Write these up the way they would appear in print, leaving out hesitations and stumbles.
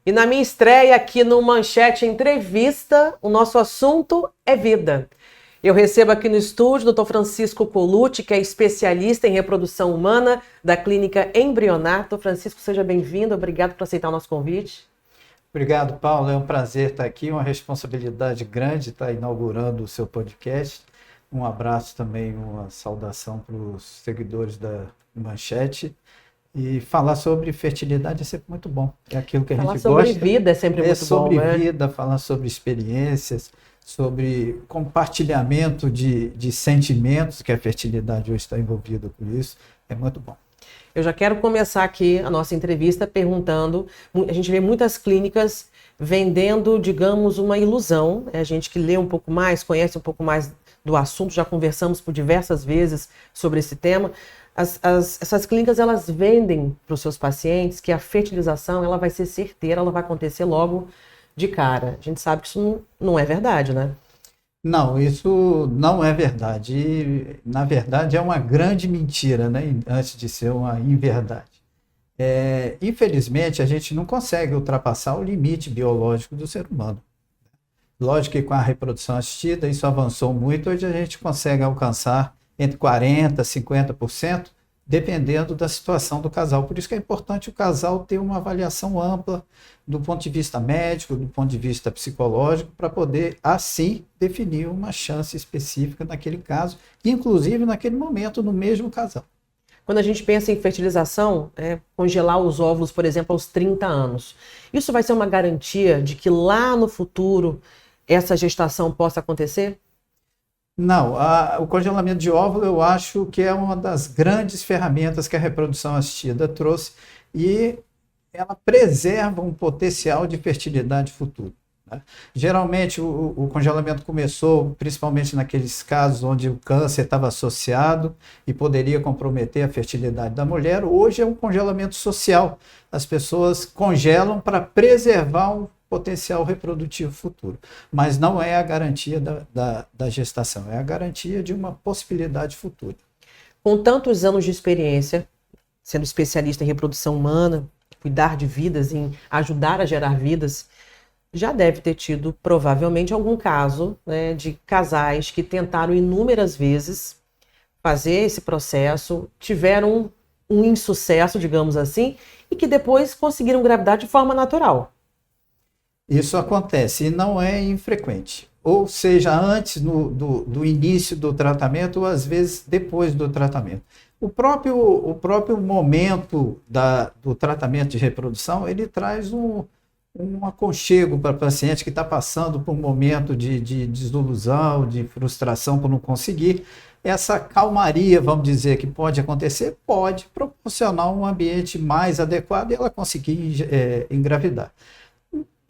E na minha estreia aqui no Manchete Entrevista, o nosso assunto é vida. Eu recebo aqui no estúdio o Dr. Francisco Colucci, que é especialista em reprodução humana da Clínica Embrionar. Dr. Francisco, seja bem-vindo. Obrigado por aceitar o nosso convite. Obrigado, Paulo. É um prazer estar aqui, uma responsabilidade grande estar inaugurando o seu podcast. Um abraço também, uma saudação para os seguidores da Manchete. E falar sobre fertilidade é sempre muito bom. É aquilo que a gente gosta. Falar sobre vida é sempre muito bom, sobre né? vida, falar sobre experiências, sobre compartilhamento de sentimentos, que a fertilidade hoje está envolvida com isso. É muito bom. Eu já quero começar aqui a nossa entrevista perguntando, a gente vê muitas clínicas vendendo, digamos, uma ilusão. A gente que lê um pouco mais, conhece um pouco mais do assunto, já conversamos por diversas vezes sobre esse tema. Essas clínicas, elas vendem para os seus pacientes que a fertilização ela vai ser certeira, ela vai acontecer logo de cara. A gente sabe que isso não é verdade, né? Não, isso não é verdade. E, na verdade, é uma grande mentira, né? Antes de ser uma inverdade. Infelizmente, a gente não consegue ultrapassar o limite biológico do ser humano. Lógico que com a reprodução assistida isso avançou muito. Hoje a gente consegue alcançar entre 40% e 50%, dependendo da situação do casal. Por isso que é importante o casal ter uma avaliação ampla do ponto de vista médico, do ponto de vista psicológico, para poder, assim, definir uma chance específica naquele caso, inclusive naquele momento, no mesmo casal. Quando a gente pensa em fertilização, congelar os óvulos, por exemplo, aos 30 anos, isso vai ser uma garantia de que lá no futuro essa gestação possa acontecer? Não, o congelamento de óvulo eu acho que é uma das grandes ferramentas que a reprodução assistida trouxe e ela preserva um potencial de fertilidade futura, né? Geralmente o congelamento começou principalmente naqueles casos onde o câncer estava associado e poderia comprometer a fertilidade da mulher. Hoje é um congelamento social. As pessoas congelam para preservar um potencial reprodutivo futuro, mas não é a garantia da gestação, é a garantia de uma possibilidade futura. Com tantos anos de experiência, sendo especialista em reprodução humana, cuidar de vidas, em ajudar a gerar vidas, já deve ter tido provavelmente algum caso, né, de casais que tentaram inúmeras vezes fazer esse processo, tiveram um insucesso, digamos assim, e que depois conseguiram engravidar de forma natural. Isso acontece e não é infrequente. Ou seja, antes do início do tratamento ou às vezes depois do tratamento. O próprio momento do tratamento de reprodução, ele traz um aconchego para o paciente que está passando por um momento de desilusão, de frustração por não conseguir. Essa calmaria, vamos dizer, que pode acontecer, pode proporcionar um ambiente mais adequado e ela conseguir engravidar.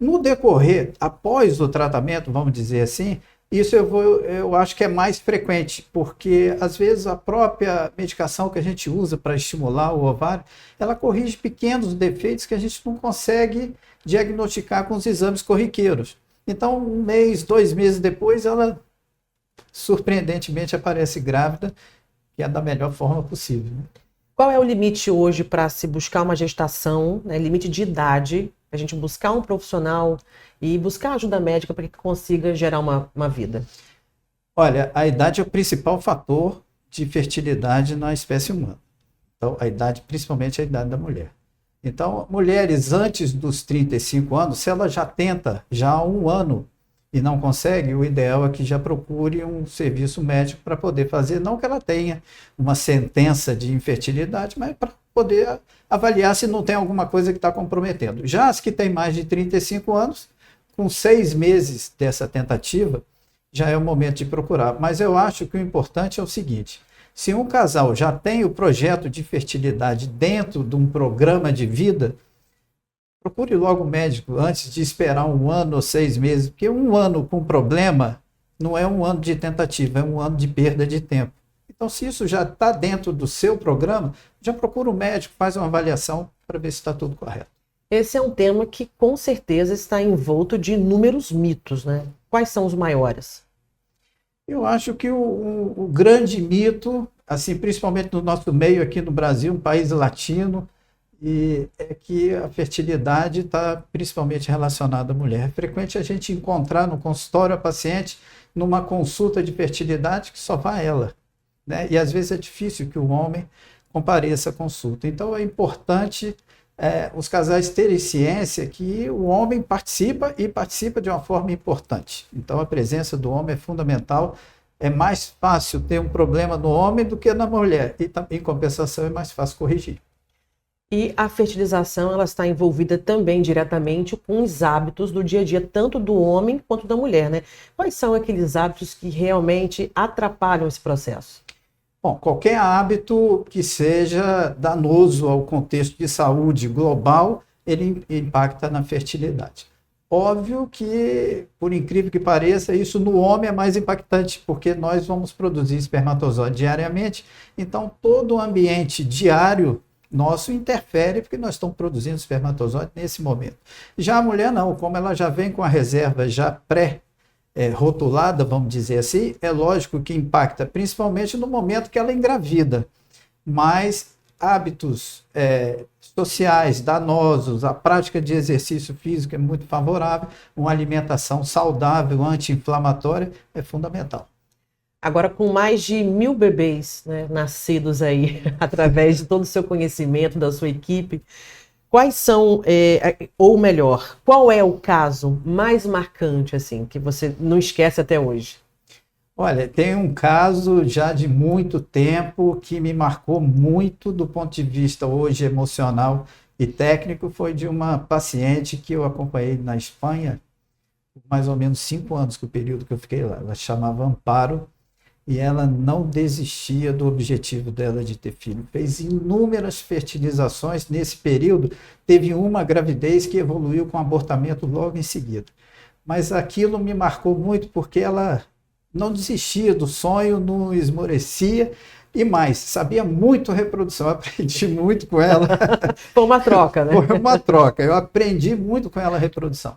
No decorrer, após o tratamento, vamos dizer assim, isso eu acho que é mais frequente, porque às vezes a própria medicação que a gente usa para estimular o ovário, ela corrige pequenos defeitos que a gente não consegue diagnosticar com os exames corriqueiros. Então, 1 mês, 2 meses depois, ela surpreendentemente aparece grávida, que é da melhor forma possível, né? Qual é o limite hoje para se buscar uma gestação, né, limite de idade, a gente buscar um profissional e buscar ajuda médica para que consiga gerar uma vida? Olha, a idade é o principal fator de fertilidade na espécie humana. Então, a idade, principalmente a idade da mulher. Então, mulheres antes dos 35 anos, se ela já tenta já há 1 ano e não consegue, o ideal é que já procure um serviço médico para poder fazer, não que ela tenha uma sentença de infertilidade, mas para poder avaliar se não tem alguma coisa que está comprometendo. Já as que têm mais de 35 anos, com 6 meses dessa tentativa, já é o momento de procurar. Mas eu acho que o importante é o seguinte: se um casal já tem o projeto de fertilidade dentro de um programa de vida, procure logo o médico antes de esperar 1 ano ou 6 meses, porque 1 ano com problema não é 1 ano de tentativa, é 1 ano de perda de tempo. Então, se isso já está dentro do seu programa, já procura um médico, faz uma avaliação para ver se está tudo correto. Esse é um tema que com certeza está envolto de inúmeros mitos, né? Quais são os maiores? Eu acho que o grande mito, assim, principalmente no nosso meio aqui no Brasil, um país latino, e é que a fertilidade está principalmente relacionada à mulher. É frequente a gente encontrar no consultório a paciente numa consulta de fertilidade que só vai ela, né? E às vezes é difícil que o homem compareça à consulta. Então é importante os casais terem ciência que o homem participa e participa de uma forma importante. Então a presença do homem é fundamental. É mais fácil ter um problema no homem do que na mulher. E em compensação é mais fácil corrigir. E a fertilização, ela está envolvida também diretamente com os hábitos do dia a dia, tanto do homem quanto da mulher, né? Quais são aqueles hábitos que realmente atrapalham esse processo? Bom, qualquer hábito que seja danoso ao contexto de saúde global, ele impacta na fertilidade. Óbvio que, por incrível que pareça, isso no homem é mais impactante, porque nós vamos produzir espermatozoide diariamente, então todo o ambiente diário nosso interfere, porque nós estamos produzindo espermatozoide nesse momento. Já a mulher não, como ela já vem com a reserva já rotulada, vamos dizer assim, é lógico que impacta, principalmente no momento que ela engravida, mas hábitos sociais danosos, a prática de exercício físico é muito favorável, uma alimentação saudável, anti-inflamatória é fundamental. Agora, com mais de 1.000 bebês, né, nascidos aí, através de todo o seu conhecimento, da sua equipe, quais são, ou melhor, qual é o caso mais marcante, assim, que você não esquece até hoje? Olha, tem um caso já de muito tempo que me marcou muito do ponto de vista hoje emocional e técnico, foi de uma paciente que eu acompanhei na Espanha, mais ou menos 5 anos, que o período que eu fiquei lá. Ela chamava Amparo e ela não desistia do objetivo dela de ter filho. Fez inúmeras fertilizações nesse período, teve uma gravidez que evoluiu com abortamento logo em seguida. Mas aquilo me marcou muito porque ela não desistia do sonho, não esmorecia e mais, sabia muito reprodução, eu aprendi muito com ela. Foi uma troca, né? Foi uma troca, eu aprendi muito com ela a reprodução.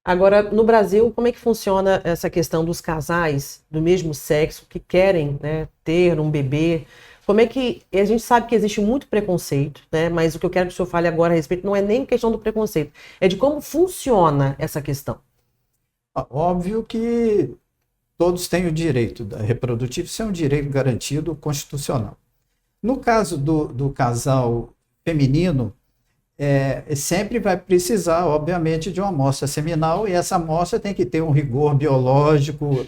Agora, no Brasil, como é que funciona essa questão dos casais do mesmo sexo que querem, né, ter um bebê? Como é que... A gente sabe que existe muito preconceito, né? Mas o que eu quero que o senhor fale agora a respeito não é nem questão do preconceito, é de como funciona essa questão. Óbvio que todos têm o direito reprodutivo, isso é um direito garantido constitucional. No caso do casal feminino, sempre vai precisar, obviamente, de uma amostra seminal, e essa amostra tem que ter um rigor biológico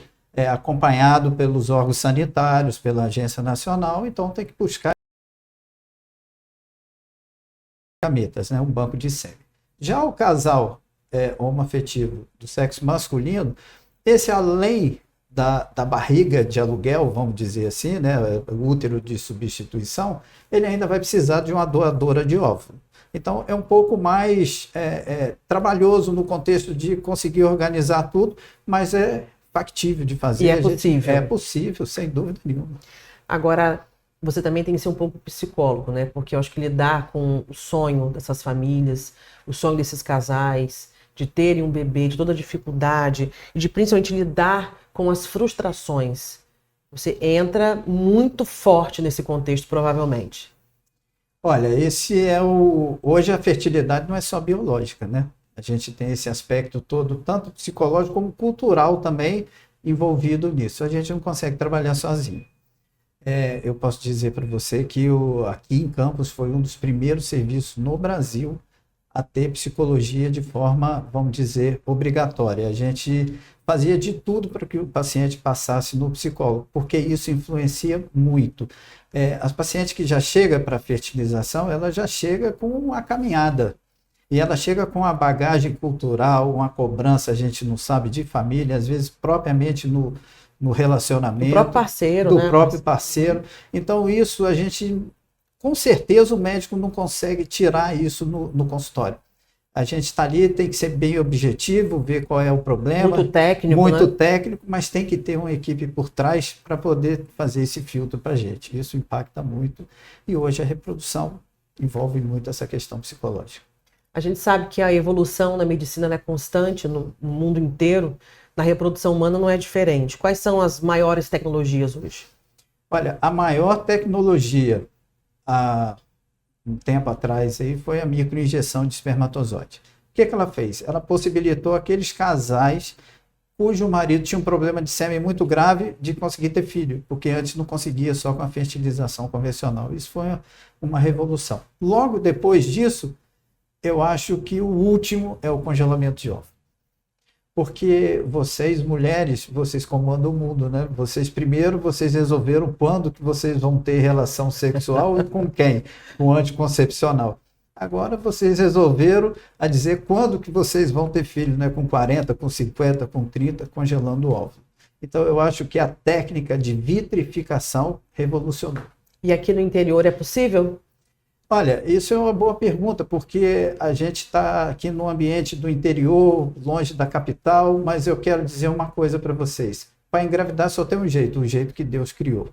acompanhado pelos órgãos sanitários, pela Agência Nacional, então tem que buscar gametas, né, um banco de sêmen. Já o casal homoafetivo do sexo masculino, esse além da barriga de aluguel, vamos dizer assim, né, o útero de substituição, ele ainda vai precisar de uma doadora de óvulo. Então, é um pouco mais trabalhoso no contexto de conseguir organizar tudo, mas é factível de fazer. E é possível. É possível, sem dúvida nenhuma. Agora, você também tem que ser um pouco psicólogo, né? Porque eu acho que lidar com o sonho dessas famílias, o sonho desses casais, de terem um bebê, de toda a dificuldade, e de principalmente lidar com as frustrações. Você entra muito forte nesse contexto, provavelmente. Olha, hoje a fertilidade não é só biológica, né? A gente tem esse aspecto todo, tanto psicológico como cultural também envolvido nisso. A gente não consegue trabalhar sozinho. Eu posso dizer para você que aqui em Campos foi um dos primeiros serviços no Brasil a ter psicologia de forma, vamos dizer, obrigatória. A gente fazia de tudo para que o paciente passasse no psicólogo, porque isso influencia muito. As pacientes que já chegam para a fertilização, ela já chega com uma caminhada. E ela chega com uma bagagem cultural, uma cobrança, a gente não sabe, de família, às vezes propriamente no relacionamento. Do próprio parceiro, do né? próprio parceiro. Então isso a gente... Com certeza o médico não consegue tirar isso no consultório. A gente está ali, tem que ser bem objetivo, ver qual é o problema. Muito técnico, muito né? técnico, mas tem que ter uma equipe por trás para poder fazer esse filtro para a gente. Isso impacta muito. E hoje a reprodução envolve muito essa questão psicológica. A gente sabe que a evolução na medicina é constante no mundo inteiro. Na reprodução humana não é diferente. Quais são as maiores tecnologias hoje? Olha, a maior tecnologia um tempo atrás, aí, foi a microinjeção de espermatozoide. O que ela fez? Ela possibilitou aqueles casais cujo marido tinha um problema de sêmen muito grave de conseguir ter filho, porque antes não conseguia só com a fertilização convencional. Isso foi uma revolução. Logo depois disso, eu acho que o último é o congelamento de óvulos. Porque vocês, mulheres, vocês comandam o mundo, né? Primeiro, vocês resolveram quando que vocês vão ter relação sexual e com quem? Com anticoncepcional. Agora vocês resolveram a dizer quando que vocês vão ter filho, né? Com 40, com 50, com 30, congelando o óvulo. Então, eu acho que a técnica de vitrificação revolucionou. E aqui no interior é possível? Olha, isso é uma boa pergunta, porque a gente está aqui no ambiente do interior, longe da capital, mas eu quero dizer uma coisa para vocês. Para engravidar só tem um jeito, o jeito que Deus criou.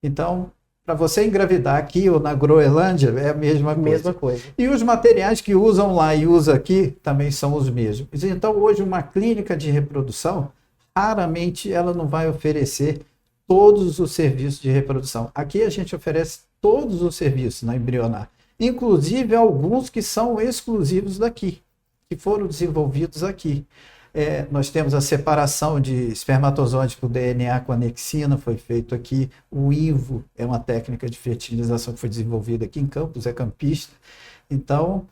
Então, para você engravidar aqui ou na Groenlândia, é a mesma coisa. E os materiais que usam lá e usam aqui também são os mesmos. Então, hoje, uma clínica de reprodução, raramente ela não vai oferecer todos os serviços de reprodução. Aqui a gente oferece todos os serviços na Embrionar, inclusive alguns que são exclusivos daqui, que foram desenvolvidos aqui. Nós temos a separação de espermatozoides por DNA com anexina, foi feito aqui. O IVO é uma técnica de fertilização que foi desenvolvida aqui em Campos, é campista. Então,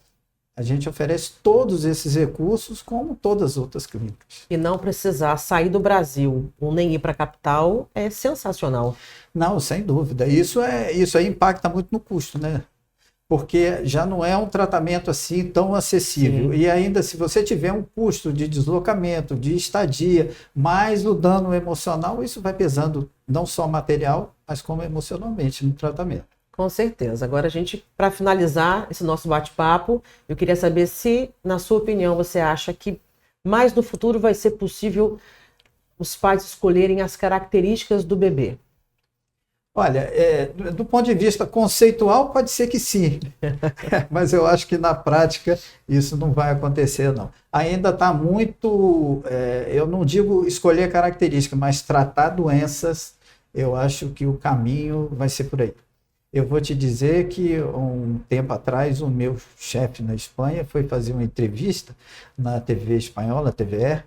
a gente oferece todos esses recursos, como todas as outras clínicas. E não precisar sair do Brasil ou nem ir para a capital é sensacional. Não, sem dúvida. Isso aí impacta muito no custo, né? Porque já não é um tratamento assim tão acessível. Sim. E ainda, se você tiver um custo de deslocamento, de estadia, mais o dano emocional, isso vai pesando não só material, mas como emocionalmente no tratamento. Com certeza. Agora, para finalizar esse nosso bate-papo, eu queria saber se, na sua opinião, você acha que mais no futuro vai ser possível os pais escolherem as características do bebê. Olha, do ponto de vista conceitual, pode ser que sim, mas eu acho que na prática isso não vai acontecer, não. Ainda está muito, eu não digo escolher característica, mas tratar doenças, eu acho que o caminho vai ser por aí. Eu vou te dizer que um tempo atrás o meu chefe na Espanha foi fazer uma entrevista na TV espanhola, TVE,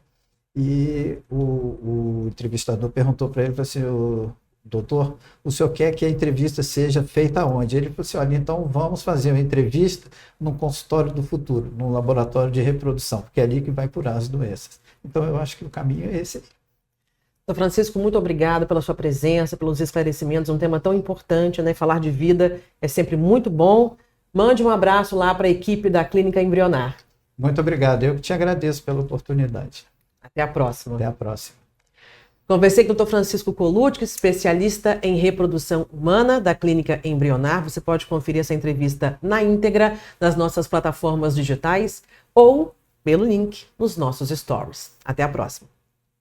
e o entrevistador perguntou para ele, falou assim, doutor, o senhor quer que a entrevista seja feita onde? Ele falou assim, olha, então vamos fazer uma entrevista num consultório do futuro, num laboratório de reprodução, porque é ali que vai curar as doenças. Então eu acho que o caminho é esse aí. Doutor Francisco, muito obrigado pela sua presença, pelos esclarecimentos, um tema tão importante, né? Falar de vida é sempre muito bom. Mande um abraço lá para a equipe da Clínica Embrionar. Muito obrigado, eu que te agradeço pela oportunidade. Até a próxima. Até a próxima. Conversei com o Dr. Francisco Colucci, especialista em reprodução humana da Clínica Embrionar. Você pode conferir essa entrevista na íntegra nas nossas plataformas digitais ou pelo link nos nossos stories. Até a próxima.